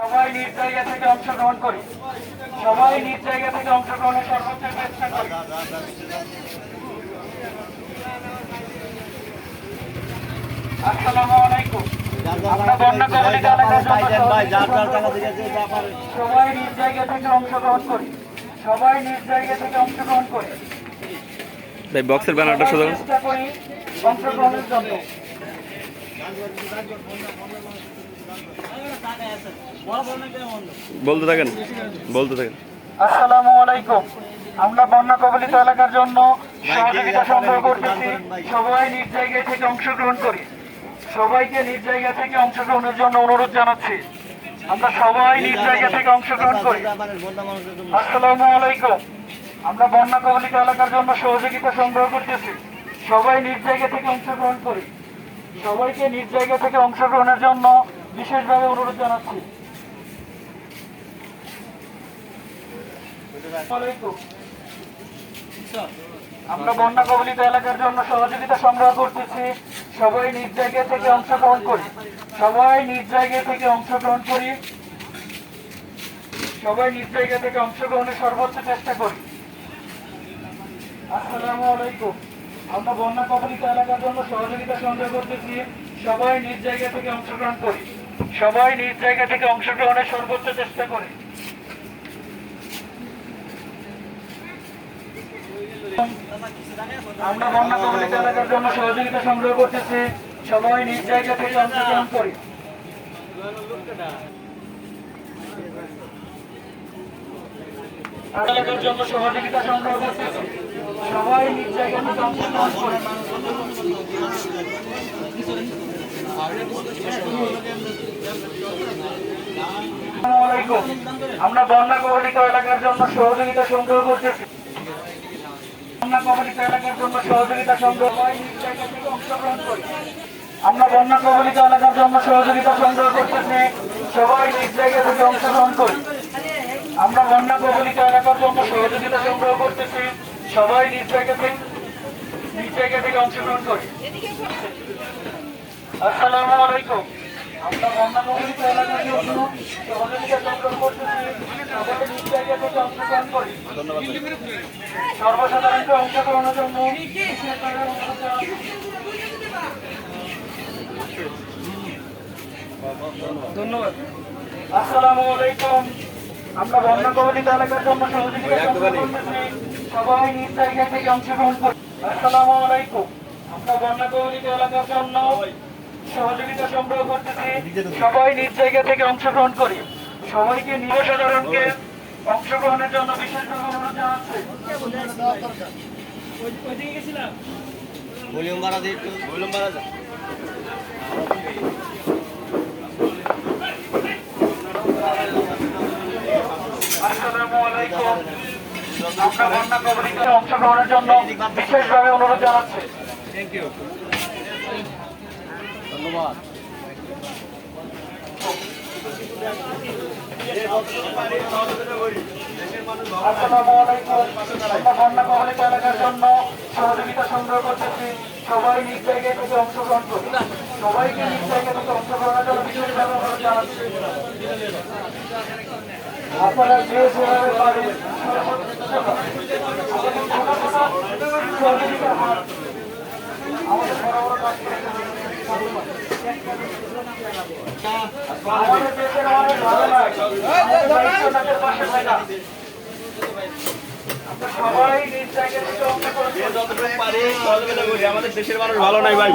সবাই নিজ জায়গা থেকে অংশগ্রহণ করি। সবাই নিজ জায়গা থেকে অংশগ্রহণের সর্বোচ্চ চেষ্টা করি। আসসালামু আলাইকুম। আমরা বন্যা কবলিত এলাকার সবাই নিজ জায়গা থেকে অংশগ্রহণ করি। সবাই নিজ জায়গা থেকে অংশগ্রহণ করি। বক্সের ব্যানারটা শুধু চেষ্টা করি অংশগ্রহণের জন্য। বলতে থাকেন। আসসালামু আলাইকুম। আমরা বন্যা কবলিত এলাকার জন্য সহযোগিতা সংগ্রহ করতেছি। সবাই নিজ জায়গা থেকে অংশগ্রহণ করি। সবাইকে নিজ জায়গা থেকে অংশগ্রহণের জন্য অনুরোধ জানাচ্ছি। আমরা সবাই নিজ জায়গা থেকে অংশগ্রহণ করি। আসসালামু আলাইকুম। আমরা বন্যা কবলিত এলাকার জন্য সহযোগিতা সংগ্রহ করতেছি। সবাই নিজ জায়গা থেকে অংশগ্রহণ করি। সবাইকে নিজ জায়গা থেকে অংশগ্রহণের জন্য বিশেষভাবে অনুরোধ জানাচ্ছি। আমরা বন্যা কবলিত এলাকার জন্য সহযোগিতা সংগ্রহ করতেছি। সবাই নিজ জায়গা থেকে অংশগ্রহণ করি। সবাই নিজ জায়গা থেকে অংশগ্রহণ করি। সবাই নিজ জায়গা থেকে অংশগ্রহণের সর্বোচ্চ চেষ্টা করি। আসসালামু আলাইকুম। আমরা বন্যা কবলিত এলাকার জন্য সহযোগিতা সংগ্রহ করতেছি। সবাই নিজ জায়গা থেকে অংশগ্রহণ করি। সবাই নিজ জায়গা থেকে অংশগ্রহণের সর্বোচ্চ চেষ্টা করি। আমরা বন্যা কবলিত এলাকার জন্য সহযোগিতা সংগ্রহ করতেছি। সবাই নিজ জায়গা থেকে অংশগ্রহণ করি। এলাকার জন্য সহযোগিতা সংগ্রহ করতেছি। সবাই নিজ জায়গা থেকে অংশগ্রহণ করি। আমরা বন্যা কবলিত এলাকার জন্য সহযোগিতা সংগ্রহ করতেছি। বন্যা কবলিত এলাকার জন্য সহযোগিতা সংগ্রহ নিজ জায়গা থেকে অংশগ্রহণ করি। আমরা বন্যা কবলিত এলাকার জন্য সহযোগিতা সংগ্রহ করতেছি। সবাই নিজ জায়গা থেকে অংশগ্রহণ করি। আমরা বন্যা কবলিত এলাকার জন্য সহযোগিতা সংগ্রহ করতেছি। সবাই নিজ জায়গা থেকে অংশগ্রহণ করি। আসসালামু আলাইকুম। আমরা বন্যা কবলিত এলাকার জন্য সহযোগিতা সংগ্রহ করতেছি। সবাই নিজ জায়গা থেকে অংশগ্রহণ করি। সর্বসাধারণকে অংশগ্রহণের জন্য ধন্যবাদ। আসসালামু আলাইকুম। আমরা বন্যা কবলিত এলাকার জন্য সহযোগিতা সংগ্রহ করতেছি। সবাই নিজ জায়গা থেকে অংশগ্রহণ করি। আসসালামু আলাইকুম। আমরা বন্যা কবলিত এলাকার জন্য সহযোগিতা সংগ্রহ করতেছি। সবাই নিজ জায়গা থেকে অংশগ্রহণ করি। সবাইকে সর্বসাধারণকে অংশগ্রহণের জন্য বিশেষভাবে অনুরোধ জানাচ্ছি। ভলিউম বাড়া দিই, ভলিউম বাড়া যা। আসসালামু আলাইকুম। আমরা বন্যা কবলিত অংশগ্রহণের জন্য বিশেষভাবে অনুরোধ জানাচ্ছি। থ্যাংক ইউ, ধন্যবাদ। আসসালামু আলাইকুম। আমরা বন্যা কবলিত এলাকার জন্য সহযোগিতা সংগ্রহ করতেছি। সবাই নিজ জায়গা থেকে অংশগ্রহণ করি। সবাইকে নিজ জায়গা থেকে অংশগ্রহণের জন্য বিশেষভাবে অনুরোধ জানাচ্ছি। আপনারা যে যেভাবে পারেন সহযোগিতার হাত আমাদের বড় বড় কাজ আমাদের দেশের অনেক ভালো নয়, আমাদের পাশে হয় না। সবাই নিজ জায়গা থেকে অংশগ্রহণ করি। আমাদের দেশের মানুষ ভালো নাই ভাই।